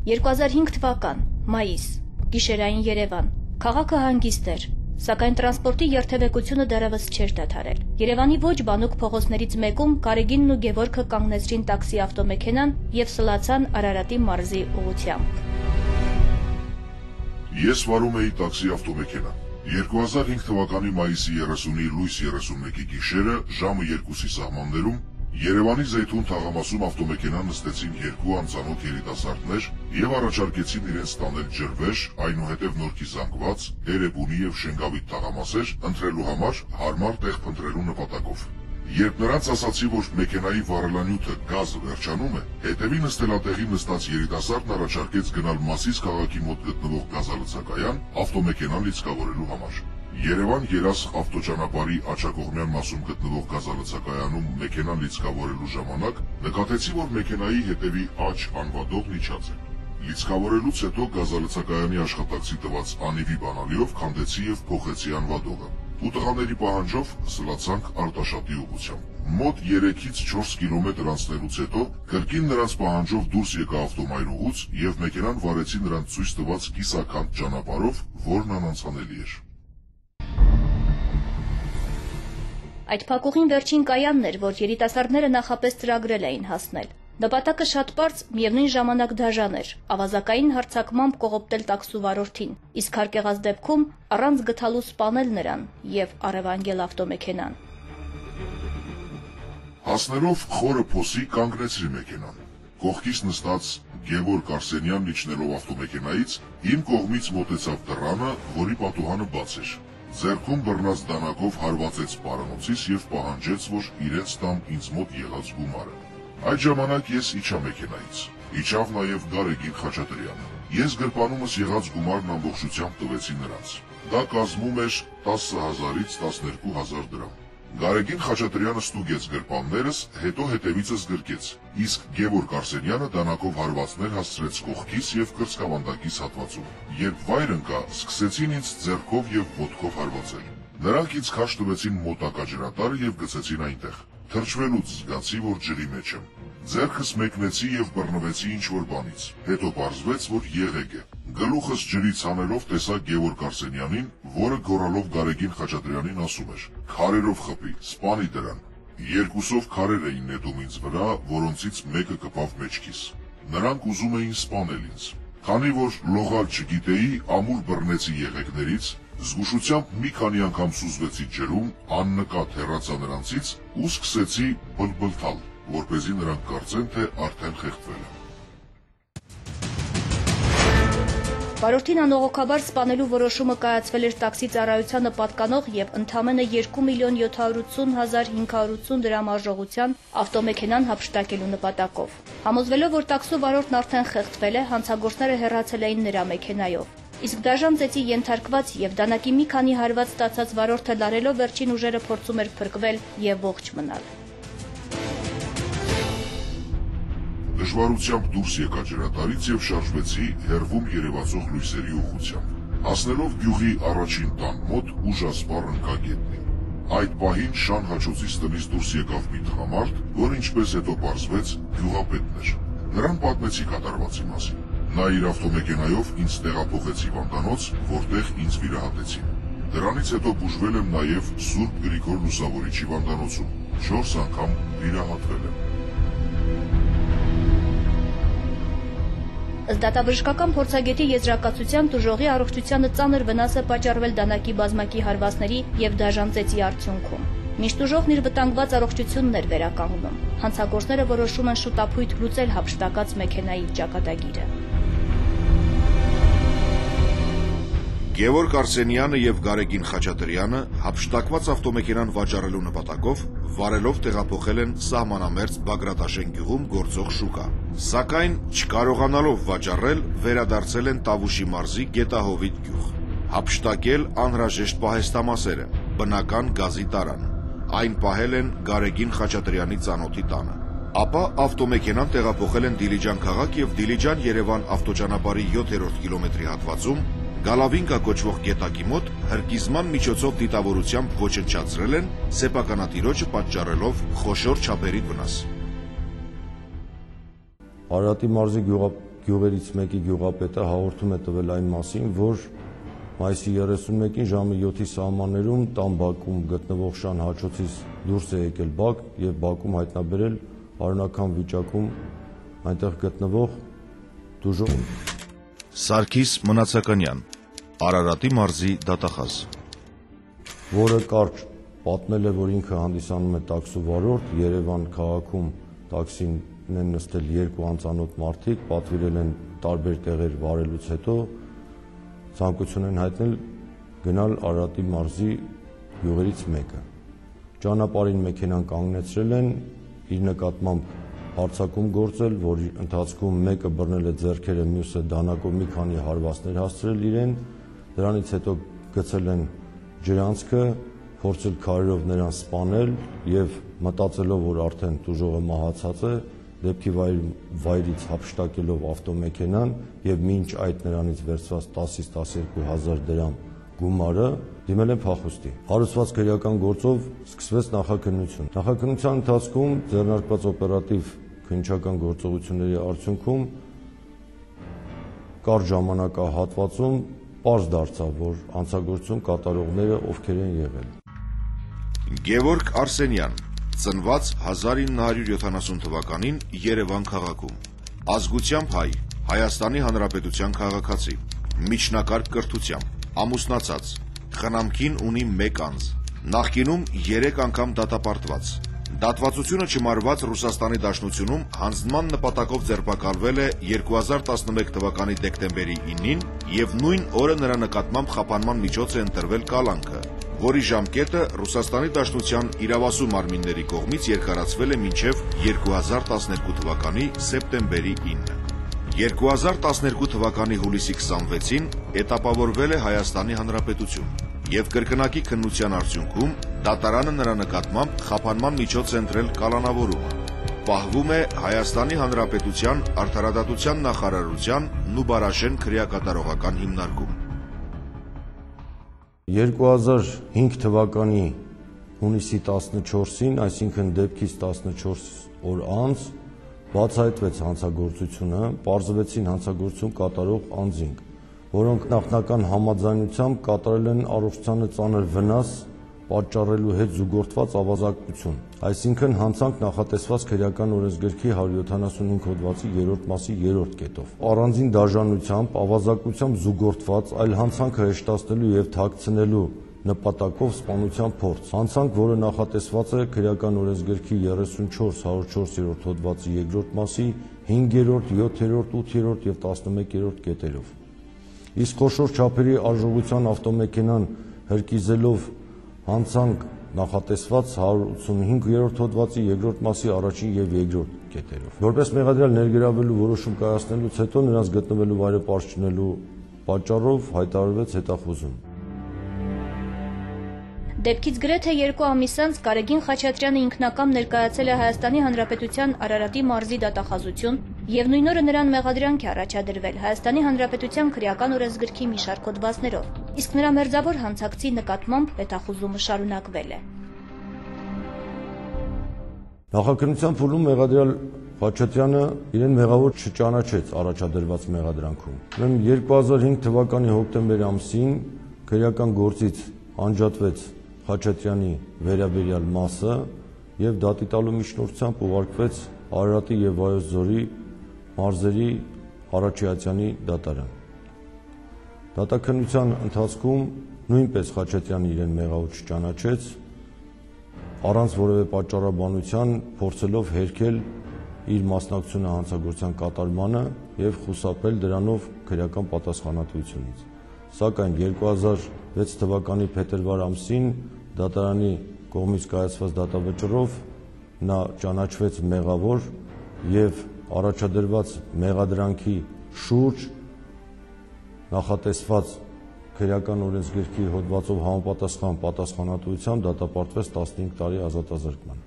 2005 թվական, մայիս, գիշերային Երևան, քաղաքը հանգիստ էր, սակայն տրանսպորտի երթևեկությունը դեռևս չէր դադարել։ Երևանի ոչ բանուկ փողոցներից մեկում Գարեգինն ու Գևորգը կանգնեցրին տաքսի ավտոմեքենան եւ սլացան Արարատի մարզի ուղղությամբ։ Ես վարում էի տաքսի ավտոմեքենա։ 2005 թվականի մայիսի 30-ի լույս 31-ի գիշերը ժամը 2-ի սահմաններում Երևանի Զեյթուն թաղամասում ավտոմեքենա նստեցին երկու անծանոթ երիտասարդներ եւ առաջարկեցին իրենց տանել ջրվեժ, այնուհետև նորքի զանգված, Էրեբունի եւ Շենգավիթ թաղամասեր ընտրելու համար հարմար տեղ փնտրելու նպատակով։ Երբ նրանց ասացի, որ մեքենայի վառելանյութը գազը վերջանում է, հետևի նստելատեղի նստած երիտասարդն առաջարկեց գնալ Մասիս քաղաքի մոտ գտնվող գազալցակայան ավտոմեքենան լիցքավորելու համար։ Երևան-Երաս ավտոճանապարհի աջակողմյան մասում գտնվող գազալցակայանում մեքենան լիցքավորելու ժամանակ նկատեցի, որ մեքենայի հետևի աջ անվադողն իջած է։ Լիցքավորելուց հետո գազալցակայանի աշխատակցի տված անիվի բանալիով քանդեցի եւ փոխեցի անվադողը։ Ու տղաների պահանջով սլացանք Արտաշատի ուղղությամբ։ Մոտ 3-ից 4 կիլոմետր անցնելուց հետո կրկին նրանց պահանջով դուրս եկա ավտոմայրուղուց եւ մեքենան վարեցի նրանց ցույց տված կիսաքանդ ճանապարհով, որն անանցանելի էր։ Այդ փակուղին վերջին կայանն էր, որ երիտասարդները նախապես ծրագրել էին հասնել։ Նպատակը շատ պարզ, միևնույն ժամանակ դաժան էր, ավազակային հարձակմամբ կողոպտել տաքսու վարորդին, իսկ հարկեղած դեպքում առանց գթալու սպանել նրան եւ առևանգել ավտոմեքենան։ Հասնելով խորը փոսի կանգնեցրի մեքենան։ Կողքից նստած Գևորգ Արսենյանն իջնելով ավտոմեքենայից իմ կողմից մոտեցավ դռանը, որի պատուհանը բաց էր։ Ձեռքում բռնած դանակով հարվածեց պարանոցից եւ պահանջեց, որ իրենց տամ ինձ մոտ եղած գումարը։ Այդ ժամանակ ես իջա մեքենայից։ Իջավ նաև Գարեգին Խաչատրյանը։ Ես գրպանումս եղած գումարն ամբողջությամբ տվեցի նրանց։ Դա կազմում էր 10,000-ից 12,000 դրամ։ Գարեգին Խաչատրյանը ստուգեց գրպաններս, հետո հետևիցս գրկեց, իսկ Գևորգ Արսենյանը դանակով հարվածներ հասցրեց կողքիս եւ կրծքավանդակիս հատվածում։ Երբ վայր ընկա, սկսեցին ինձ ձեռքով եւ ոտքով հարվածել։ Նրանք ինձ քաշ տվեցին մոտակա ջրատարը եւ գցեցին այնտեղ։ Թրջվելուց զգացի, որ ջրի մեջ եմ։ Ձեռքս մեկնեցի եւ բռնվեցի ինչ-որ բանից։ Հետո պարզվեց, որ եղեգ է։ Գլուխս ջրից հանելով տեսա Գևորգ Արսենյանին, որը գոռալով Գարեգին Խաչատրյանին ասում էր. «Քարերով խփի, սպանի դրան»։ Երկուսով քարեր էին նետում ինձ վրա, որոնցից մեկը կպավ մեջքիս։ Նրանք ուզում էին սպանել ինձ։ Քանի որ լողալ չգիտեի, ամուր բռնեցի եղեգներից, զգուշությամբ մի քանի անգամ սուզվեցի ջրում, աննկատ հեռացա նրանցից ու սկսեցի բլբլթալ, որպեսզի նրանք կարծեն, թե արդեն խեղդվել եմ։ Վարորդին անողոքաբար սպանելու որոշումը կայացվել էր տաքսի ծառայությանը պատկանող եւ ընդամենը 2,780,580 դրամ արժողության ավտոմեքենան հափշտակելու նպատակով։ Համոզվելով, որ տաքսու վարորդն արդեն խեղդվել է, հանցագործները հեռացել էին նրա մեքենայով։ Իսկ դաժան ծեծի ենթարկված եւ դանակի մի քանի հարված ստացած վարորդը լարելով վերջին ուժերը փորձում էր փրկվել եւ ողջ մնալ։ Դժվարությամբ դուրս եկա ջրատարից եւ շարժվեցի հեռվում երևացող լույսերի ուղղությամբ։ Հասնելով գյուղի առաջին տան մոտ ուժասպառ ընկա գետնին։ Այդ պահին Շան Հաչոցից տնից դուրս եկավ մի տղամարդ, որ ինչպես հետո պարզվեց գյուղապետն էր։ Նրան պատմեցի կատարվածի մասին։ Նա իր ավտոմեքենայով ինձ տեղափոխեց հիվանդանոց, որտեղ ինձ վիրահատեցին։ Դրանից հետո բուժվել եմ նաև Սուրբ Գրիգոր Լուսավորիչ հիվանդանոցում, 4 անգամ վիրահատվել եմ։ Ըստ դատաբժշկական փորձագետի եզրակացության տուժողի առողջությանը ծանր վնաս է պատճառվել դանակի բազմակի հարվածների եւ դաժան ծեծի արդյունքում։ Մինչ տուժողն իր վտանգված առողջությունն էր վերականգնում, հանցագործները որոշում են շուտապույտ լուծել հափշտակած մեքենայի ճակատագիրը։ Գևորգ Արսենյանը եւ Գարեգին Խաչատրյանը հափշտակված ավտոմեքենան վաճառելու նպատակով վարելով տեղափոխել են սահմանամերձ Բագրատաշեն գյուղում գործող շուկա։ Սակայն չկարողանալով վաճառել, վերադարձել են Տավուշի մարզի Գետահովիտ գյուղ։ Հափշտակել անհրաժեշտ պահեստամասերը, բնական գազի տարան։ Այն պահել են Գարեգին Խաչատրյանի ծանոթի տանը։ Ապա ավտոմեքենան տեղափոխել են Դիլիջան քաղաք եւ Դիլիջան-Երևան ավտոճանապարհի 7-րդ կիլոմետրի հատվածում Գալավինկա կոչվող գետակի մոտ հրկիզման միջոցով դիտավորությամբ ոչնչացրել են սեփականատիրոջը պատճառելով խոշոր չափերի վնաս։ Արարատի մարզի գյուղերից մեկի գյուղապետը հաղորդում է տվել այն մասին, որ մայիսի 31-ին ժամը 7-ի սահմաններում տան բակում գտնվող Շան հաչոցից դուրս է եկել բակ եւ բակում հայտնաբերել արունական վիճակում այնտեղ գտնվող դուժող Սարգիս Մնացականյան, Արարատի մարզի դատախազ, որը կարճ պատմել է, որ ինքը հանդիսանում է տաքսու վարորդ, Երևան քաղաքում տաքսին են նստել երկու անծանոթ մարդիկ, պատվիրել են տարբեր տեղեր վարելուց հետո ցանկություն են հայտնել գնալ Արարատի մարզի գյուղերից մեկը։ Ճանապարհին մեքենան կանգնեցրել են, իր նկատմամբ հարձակում գործել, որի ընթացքում մեկը բռնել է ձեռքերը, մյուսը դանակով մի քանի հարվածներ հասցրել իրեն, դրանից հետո գցել են ջրանցքը, փորձել քարերով նրան սպանել եւ մտածելով, որ արդեն տուժողը մահացած է, դեպքի վայրից հափշտակելով ավտոմեքենան եւ մինչ այդ նրանից վերցված 10-ից 12 հազար դրամ գումարը դիմել են փախուստի։ Հարուցված քրեական գործով սկսվեց նախաքննություն։ Նախաքննության ընթացքում ձեռնարկված օպերատիվ քննչական գործողությունների արդյունքում կարճ ժամանակահատվածում պարզ դարձավ, որ անցագործություն կատարողները ովքեր են եղել։ Գևորգ Արսենյան, ծնված 1970 թվականին Երևան քաղաքում, ազգությամբ հայ, Հայաստանի Հանրապետության քաղաքացի, միջնակարգ կրթությամբ, ամուսնացած, խնամքին ունի 1 անձ, նախկինում 3 անգամ դատապարտված, դատվածությունը չմարված Ռուսաստանի Դաշնությունում հանձնման նպատակով ձերբակալվել է 2011 թվականի դեկտեմբերի 9-ին եւ նույն օրը նրա նկատմամբ խափանման միջոց է ընտրվել կալանքը, որի ժամկետը Ռուսաստանի Դաշնության իրավասու մարմինների կողմից երկարացվել է մինչև 2012 թվականի սեպտեմբերի 9-ը։ 2012 թվականի հուլիսի 26-ին էտապավորվել է Հայաստանի Հանրապետություն եւ կրկնակի քննության արդյունքում դատարանը նրա նկատմամբ խափանման միջոց է ընտրել կալանավորումը։ Պահվում է Հայաստանի Հանրապետության Արդարադատության նախարարության Նուբարաշեն քրեակատարողական հիմնարկում։ 2005 թվականի հունիսի 14-ին, այսինքն դեպքից 14 օր անց, բացահայտվեց հանցագործությունը, պարզվեցին հանցագործություն կատարող անձինք, որոնք նախնական համաձայնությամբ կատարել են առողջությանը ծանր վնաս պատճառելու հետ զուգորդված ավազակություն, այսինքն հանցանք նախատեսված քրեական օրենսգրքի 175 հոդվածի 3-րդ մասի 3-րդ կետով։ Առանձին դաժանությամբ, ավազակությամբ զուգորդված այլ հանցանքը հեշտացնելու եւ թաքցնելու նպատակով սպանության փորձ։ Հանցանք, որը նախատեսված է քրեական օրենսգրքի 34-104-րդ հոդվածի 2-րդ մասի 5-րդ, 7-րդ, 8-րդ եւ 11-րդ կետերով։ Իսկ խոշոր չափերի արժողության ավտոմեքենան հրկիզելով հանցանք նախատեսված 185-րդ հոդվածի 2-րդ մասի 1-ին եւ 2-րդ կետերով։ Որպես մեղադրյալ ներգրավելու որոշում կայացնելուց հետո նրանց գտնվելու վայրը պարզ չնելու պատճառով հայտարարվեց հետախուզում։ Դեպքից գրեթե 2 ամիս անց Գարեգին Խաչատրյանը ինքնակամ ներկայացել է Հայաստանի Հանրապետության Արարատի մարզի դատախազություն եւ նույն օրը նրան մեղադրանք է առաջադրվել Հայաստանի Հանրապետության քրեական օրենսգրքի մի շարք հոդվածներով, իսկ նրա մերձավոր հանցակցի նկատմամբ հետախուզումը շարունակվել է։ Նախաքննության փուլում մեղադրյալ Խաչատրյանը իրեն մեղավոր չճանաչեց առաջադրված մեղադրանքում։ Ուրեմն 2005 թվականի հոկտեմբեր ամսին քրեական գործից անջատվեց Խաչատրյանի վերաբերյալ մասը եւ դատի տալու միջնորդությամբ ուղարկվեց Արարատի եւ Վայոց ձորի մարզերի Արաչիացյանի դատարան։ Դատաքննության ընթացքում նույնպես Խաչատրյանը իրեն մեղավոր չճանաչեց, առանց որևէ պատճառաբանության փորձելով հերքել իր մասնակցությունը հանցագործության կատարմանը եւ խուսափել դրանով քրեական պատասխանատվությունից։ Սակայն 2006 թվականի փետրվար ամսին դատարանի կողմից կայացված դատավճռով նա ճանաչվեց մեղավոր եւ առաջադրված մեղադրանքի շուրջ նախատեսված քրեական օրենսգրքի հոդվածով համապատասխան պատասխանատվությամբ դատապարտվեց 15 տարի ազատազրկման։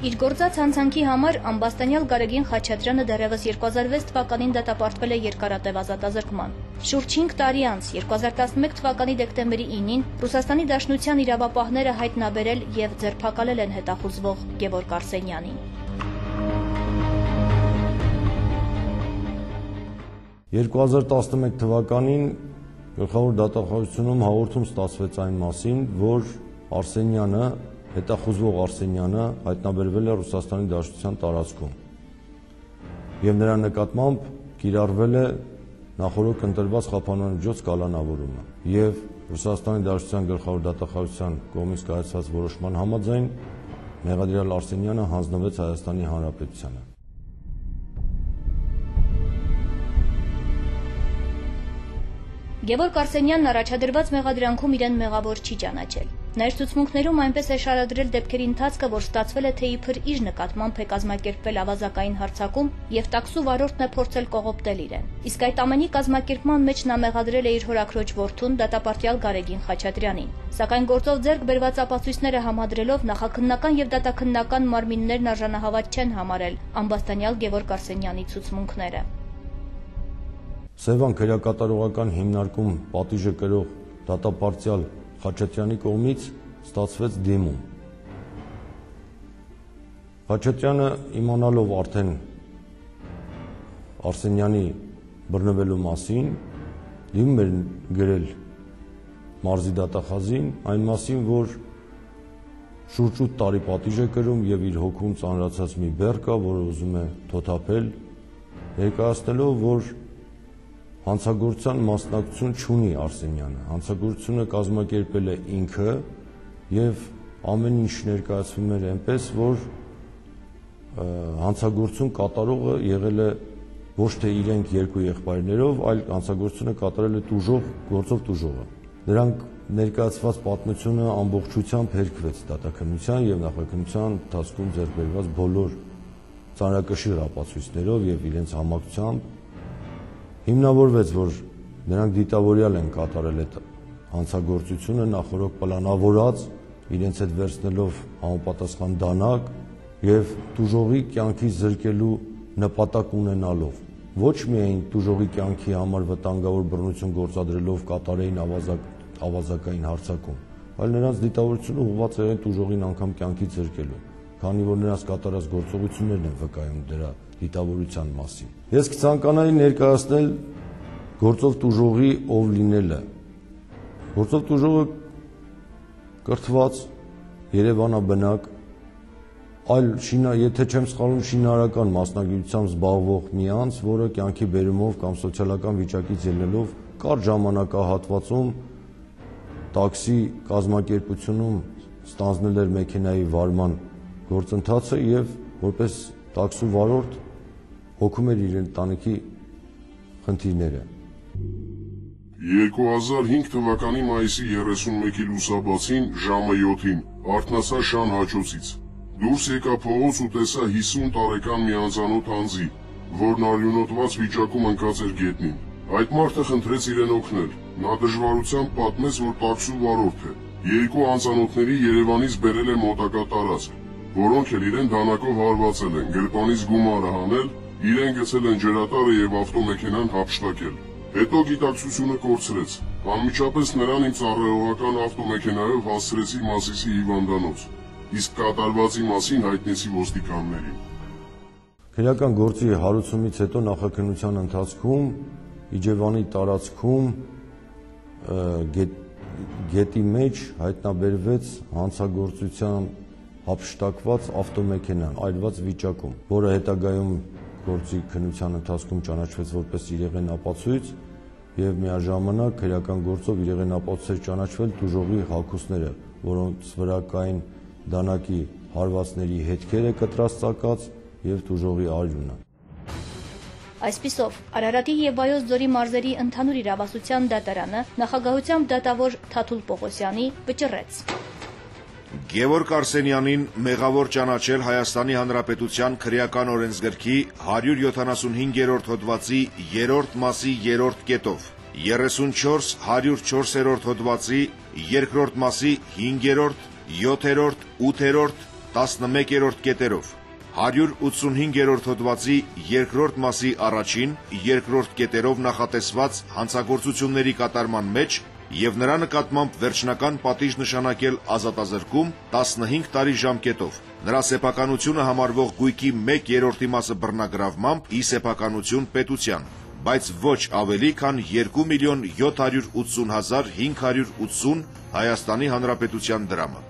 Իր գործած հանցանքի համար ամբաստանյալ Գարեգին Խաչատրյանը դեռևս 2006 թվականին դատապարտվել է երկարատև ազատազրկման։ Շուրջ 5 տարի անց 2011 թվականի դեկտեմբերի 9-ին Ռուսաստանի Դաշնության իրավապահները հայտնաբերել եւ ձերբակալել են հետախուզվող Գևորգ Արսենյանին։ 2011 թվականին գլխավոր դատախազությունում հաղորդում ստացվեց այն մասին, որ Արսենյանը, հետախուզվող Արսենյանը հայտնաբերվել է Ռուսաստանի Դաշնության տարածքում եւ նրա նկատմամբ կիրառվել է նախորդ ընտրված խափանումջոց կալանավորումը եւ Ռուսաստանի Դաշնության գլխավոր դատախազության կողմից կայացված որոշման համաձայն մեղադրյալ Արսենյանը հանձնվեց Հայաստանի Հանրապետությանը։ Գևորգ Արսենյանն առաջադրված մեղադրանքում իրեն մեղավոր չի ճանաչել։ Ներծուցմունքներում այնպես է շարադրել դեպքերի ընթացքը, որ ստացվել է, թե իբր իր նկատմամբ է կազմակերպվել ավազակային հարձակում եւ տաքսու վարորդն է փորձել կողոպտել իրեն։ Իսկ այդ ամենի կազմակերպման մեջ նա մեղադրել է իր հորաքրոջ որդուն դատապարտյալ Գարեգին Խաչատրյանին։ Սակայն գործով ձեռք բերված ապացույցները համադրելով նախաքննական եւ դատաքննական մարմիններն արժանահավատ չեն համարել ամբաստանյալ Գևորգ Արսենյանի ցուցմունքները։ Սևան քրեակատարողական հիմնարկում պատիժը կրող դատապարտյալ Խաչատրյանի կողմից ստացվեց դիմում։ Խաչատրյանը իմանալով արդեն Արսենյանի բռնվելու մասին դիմում էր գրել մարզի դատախազին այն մասին, որ շուրջ 8 տարի պատիժ է կրում եւ իր հոգում ծանրացած մի բեռ կա, որը ուզում է թոթափել, ներկայացնելով, որ հանցագործության մասնակցություն չունի Արսենյանը, հանցագործությունը կազմակերպել է ինքը եւ ամեն ինչ ներկայացվում էր այնպես, որ հանցագործություն կատարողը եղել է ոչ թե իրենք երկու եղբայրներով, այլ հանցագործությունը կատարել է տուժող, գործով տուժողը։ Նրանք ներկայացված պատմությունը ամբողջությամբ հերքվեց դատաքննության եւ նախաքննության ընթացքում ձեռք բերված բոլոր ծանրակշիռ ապացույցներով եւ իրենց համակցությամբ հիմնավորվեց, որ նրանք դիտավորյալ են կատարել այդ հանցագործությունը նախորդ պլանավորած, իրենց հետ վերցնելով համապատասխան դանակ եւ տուժողի կյանքի զրկելու նպատակ ունենալով։ Ոչ միայն տուժողի կյանքի համար վտանգավոր բռնություն գործադրելով կատարեին ավազակային հարձակում, այլ նրանց դիտավորությունը ուղղված եղել տուժողին անգամ կյանքից զրկելու, քանի որ նրանց կատարած գործողություններն են վկայում դրա դիտավորության մասին։ Ես կցանկանայի ներկայացնել գործով տուժողի ով լինելը։ Գործով տուժողը կրթված, երևանաբնակ, այլ եթե չեմ սխալվում շինարարական մասնագիտությամբ զբաղվող մի անձ, որը կյանքի բերումով կամ սոցիալական վիճակից ելնելով կարճ ժամանակահատվածում տաքսի կազմակերպությունում ստանձնել էր մեքենայի վարման գործընթացը եւ որպես տաքսու վարորդ հոգում էր իր ընտանիքի խնդիրները։ 2005 թվականի մայիսի 31-ի լուսաբացին ժամը 7-ին արթնացա Շան հաչոցից։ Դուրս եկա փողոց ու տեսա 50 տարեկան մի անծանոթ անձի, որն արյունոտված վիճակում ընկած էր գետնին։ Այդ մարդը խնդրեց իրեն օգնել։ Նա դժվարությամբ պատմեց, որ տաքսու վարորդ է։ Երկու անծանոթների Երևանից բերել է մոտակա տարածք, որոնք էլ իրեն դանակով հարվածել են, գրպանից գումարը հանել, իրեն գցել են ջրատարը եւ ավտոմեքենան հափշտակել։ Հետո գիտակցությունը կորցրեց։ Անմիջապես նրան իմ ծառայողական ավտոմեքենայով հասցրեցի Մասիսի հիվանդանոց, իսկ կատարվածի մասին հայտնեցի ոստիկաններին։ Քրեական գործի հարուցումից հետո նախաքննության ընթացքում Իջևանի տարածքում գետի մեջ հայտնաբերվեց հանցագործության հափշտակված ավտոմեքենան այրված վիճակում, որը հետագայում գործի քննության ընթացքում ճանաչվեց որպես իրեղեն ապացույց եւ միաժամանակ քրեական գործով իրեղեն ապացույց ճանաչվել տուժողի հագուստները, որոնց վրա կային դանակի հարվածների հետքերը կտրած ծակած եւ տուժողի արյունը։ Այսպիսով, Արարատի եւ Վայոց ձորի մարզերի ընդհանուր իրավասության դատարանը նախագահությամբ դատավոր Թաթուլ Պողոսյանի վճռեց. Գևորգ Արսենյանին մեղավոր ճանաչել Հայաստանի Հանրապետության քրեական օրենսգրքի 175-րդ հոդվածի 3-րդ մասի 3-րդ կետով, 34-104-րդ հոդվածի 2-րդ մասի 5-րդ, 7-րդ, 8-րդ, 11-րդ կետերով, 185-րդ հոդվածի 2-րդ մասի 1-ին, 2-րդ կետերով նախատեսված հանցագործությունների կատարման մեջ եւ նրա նկատմամբ վերջնական պատիժ նշանակել ազատազրկում 15 տարի ժամկետով, նրա սեփականությունը համարվող գույքի 1/3 մասը բռնագրավմամբ ի սեփականություն պետության, բայց ոչ ավելի, քան 2.780.580 Հայաստանի Հանրապետության դրամը։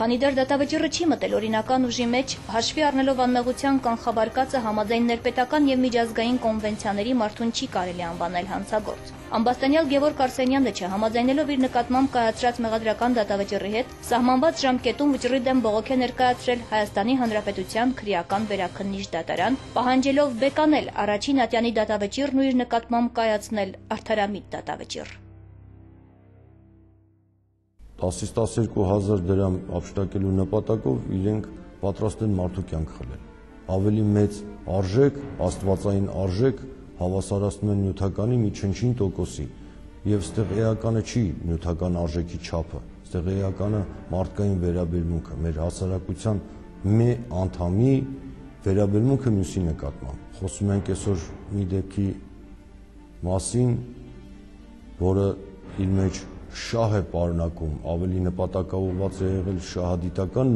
Քանի դեռ դատավճիռը չի մտել օրինական ուժի մեջ, հաշվի առնելով անմեղության կանխավարկածը համաձայն ներպետական եւ միջազգային կոնվենցիաների մարդուն չի կարելի անվանել հանցագործ։ Ամբաստանյալ Գևորգ Արսենյանը չհամաձայնելով իր նկատմամբ կայացրած մեղադրական դատավճիռի հետ, սահմանված ժամկետում վճռի դեմ բողոք է ներկայացրել Հայաստանի Հանրապետության քրեական վերաքննիչ դատարան, պահանջելով բեկանել առաջին ատյանի դատավճիռն ու իր նկատմամբ կայացնել արդարամիտ դատավճիռ։ 10-12 դրամ ապշտակելու նպատակով իրենք պատրաստ են մարդու կյանք խլել։ Ավելի մեծ արժեք, աստվածային արժեք հավասարացնում են նյութականի մի չնչին տոկոսի, եւ ստեղ էականը չի նյութական արժեքի չափը, ստեղ էականը մարդկային վերաբերմունքը, մեր հասարակության մի անդամի վերաբերմունքը մյուսի նկատմամբ։ Խոսում ենք այսօր մի դեպքի մասին, որը իր մեջ շահ է պարունակում, ավելի նպատակաուղղված է եղել շահադիտական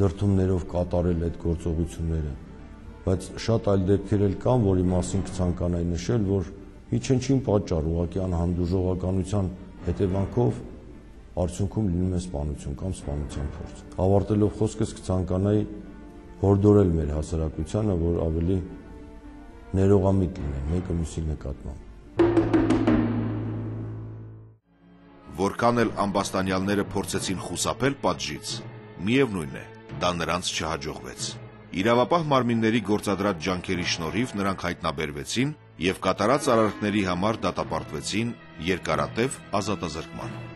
դրդումներով կատարել այդ գործողությունները, բայց շատ այլ դեպքեր էլ կան, որի մասին կցանկանայի նշել, որ մի չնչին պատճառ, ուղղակի անհանդուրժողականության հետևանքով արդյունքում լինում է սպանություն կամ սպանության փորձ։ Ավարտելով խոսքս կցանկանայի հորդորել մեր հասարակությանը, որ ավելի ներողամիտ լինեն մեկը մյուսի նկատմամբ։ Որքան էլ ամբաստանյալները փորձեցին խուսափել պատժից, միևնույն է, դա նրանց չհաջողվեց։ Իրավապահ մարմինների գործադրած ջանքերի շնորհիվ նրանք հայտնաբերվեցին եւ կատարած արարքների համար դատապարտվեցին երկարատև ազատազրկման։